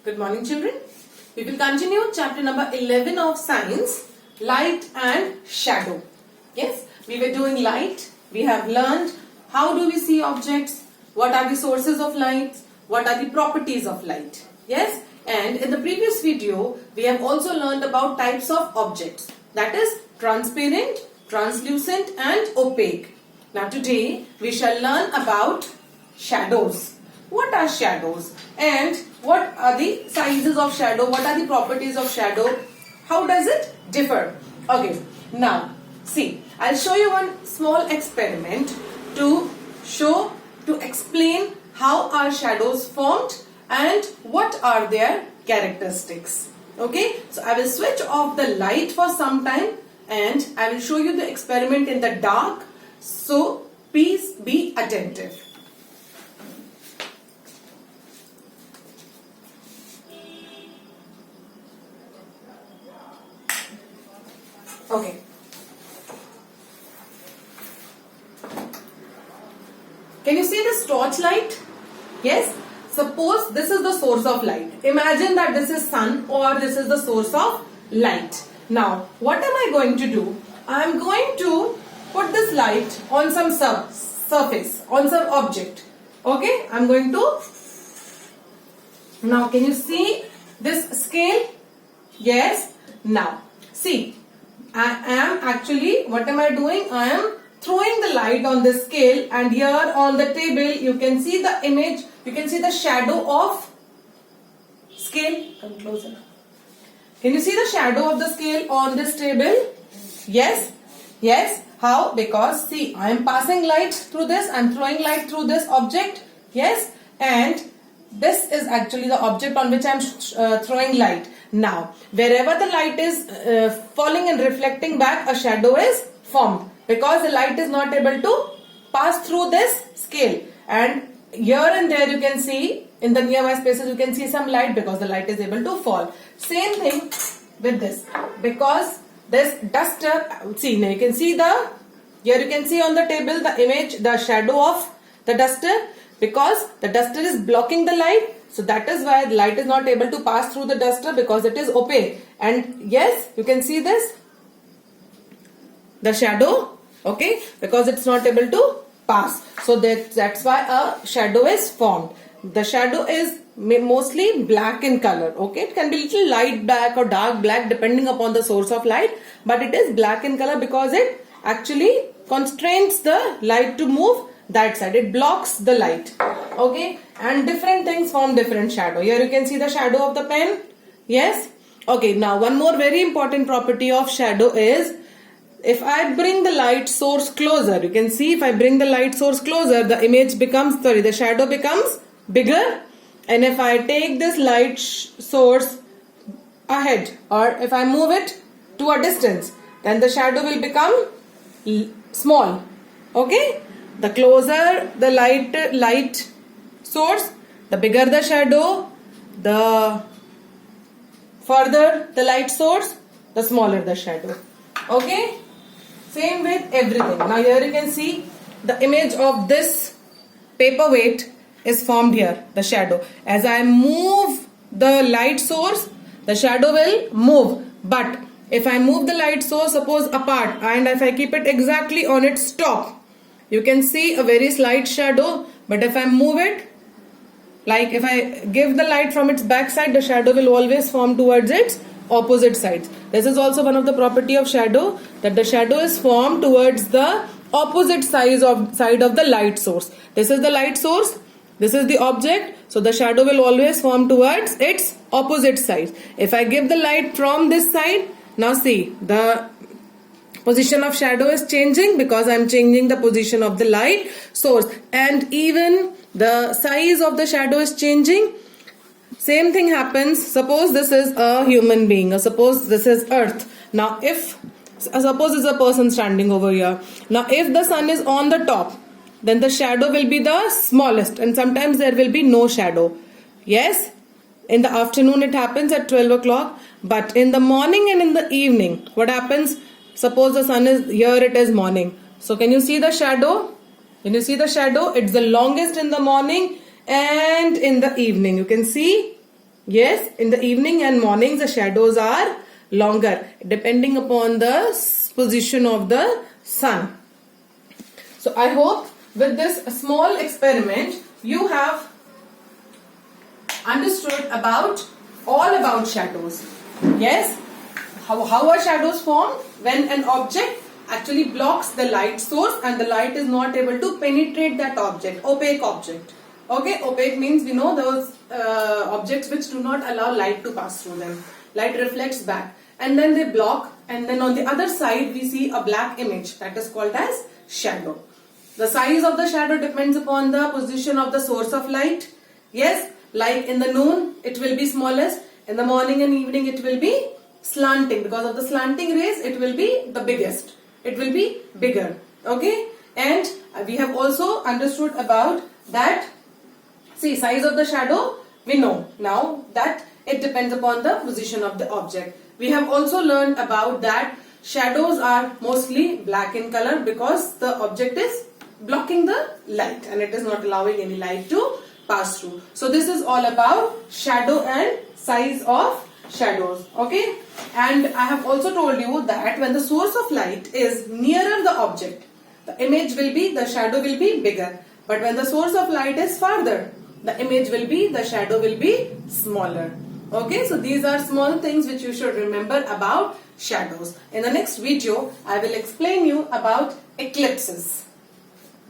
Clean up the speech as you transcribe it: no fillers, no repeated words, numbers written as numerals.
Good morning, children. We will continue chapter number 11 of science, light and shadow. Yes, we were doing light. We have learned how do we see objects, what are the sources of light, what are the properties of light. Yes, and in the previous video, we have also learned about types of objects. That is transparent, translucent and opaque. Now today, we shall learn about shadows. What are shadows and what are the sizes of shadow, what are the properties of shadow, how does it differ? Okay, now see, I'll show you one small experiment to explain how are shadows formed and what are their characteristics. Okay, so I will switch off the light for some time and I will show you the experiment in the dark, so please be attentive. Okay. Can you see this torch light? Yes. Suppose this is the source of light. Imagine that this is sun or this is the source of light. Now, what am I going to do? I am going to put this light on some surface, on some object. Okay. I am going to. Now, can you see this scale? Yes. Now, see. What am I doing? I am throwing the light on this scale, and here on the table you can see the image, you can see the shadow of scale. Come closer. Can you see the shadow of the scale on this table? Yes? Yes. How? Because see, I am passing light through this, I am throwing light through this object. Yes? And this is actually the object on which I am throwing light. Now, wherever the light is falling and reflecting back, a shadow is formed because the light is not able to pass through this scale. And here and there you can see, in the nearby spaces you can see some light because the light is able to fall. Same thing with this. Because this duster, see, now you can see here you can see on the table the image, the shadow of the duster, because the duster is blocking the light. So that is why the light is not able to pass through the duster, because it is opaque. And yes, you can see this, the shadow, okay, because it's not able to pass. So that's why a shadow is formed. The shadow is mostly black in color, okay. It can be little light black or dark black depending upon the source of light, but it is black in color because it actually constrains the light to move that side. It blocks the light, okay. And different things form different shadow. Here you can see the shadow of the pen. Yes. Okay, now one more very important property of shadow is, if I bring the light source closer, you can see if I bring the light source closer, the shadow becomes bigger. And if I take this light source ahead, or if I move it to a distance, then the shadow will become small, okay. The closer the light source, the bigger the shadow, the further the light source, the smaller the shadow, okay. Same with everything. Now here you can see the image of this paperweight is formed here, the shadow. As I move the light source, the shadow will move. But if I move the light source, suppose apart, and if I keep it exactly on its top, you can see a very slight shadow. But if I move it, like if I give the light from its back side, the shadow will always form towards its opposite sides. This is also one of the property of shadow, that the shadow is formed towards the opposite side of the light source. This is the light source, this is the object, so the shadow will always form towards its opposite side. If I give the light from this side, now see, the position of shadow is changing because I am changing the position of the light source, and even the size of the shadow is changing. Same thing happens, suppose this is a human being, or suppose this is earth. Now suppose it's a person standing over here. Now if the sun is on the top, then the shadow will be the smallest, and sometimes there will be no shadow. Yes, in the afternoon it happens at 12 o'clock, but in the morning and in the evening, what happens? Suppose the sun is here, it is morning. So can you see the shadow? Can you see the shadow? It's the longest in the morning and in the evening. You can see Yes, in the evening and mornings the shadows are longer depending upon the position of the sun. So I hope with this small experiment you have understood all about shadows. Yes, how are shadows formed? When an object actually blocks the light source and the light is not able to penetrate that object, opaque object. Okay, opaque means we know those objects which do not allow light to pass through them. Light reflects back and then they block, and then on the other side we see a black image, that is called as shadow. The size of the shadow depends upon the position of the source of light. Yes, like in the noon it will be smallest, in the morning and evening it will be slanting. Because of the slanting rays it will be the biggest, it will be bigger. Okay, and we have also understood about that. See, size of the shadow we know now that it depends upon the position of the object. We have also learned about that shadows are mostly black in color because the object is blocking the light and it is not allowing any light to pass through. So this is all about shadow and size of shadows. Okay, and I have also told you that when the source of light is nearer the object, the image will be, the shadow will be bigger. But when the source of light is farther, the image will be, the shadow will be smaller. Okay, so these are small things which you should remember about shadows. In the next video, I will explain you about eclipses.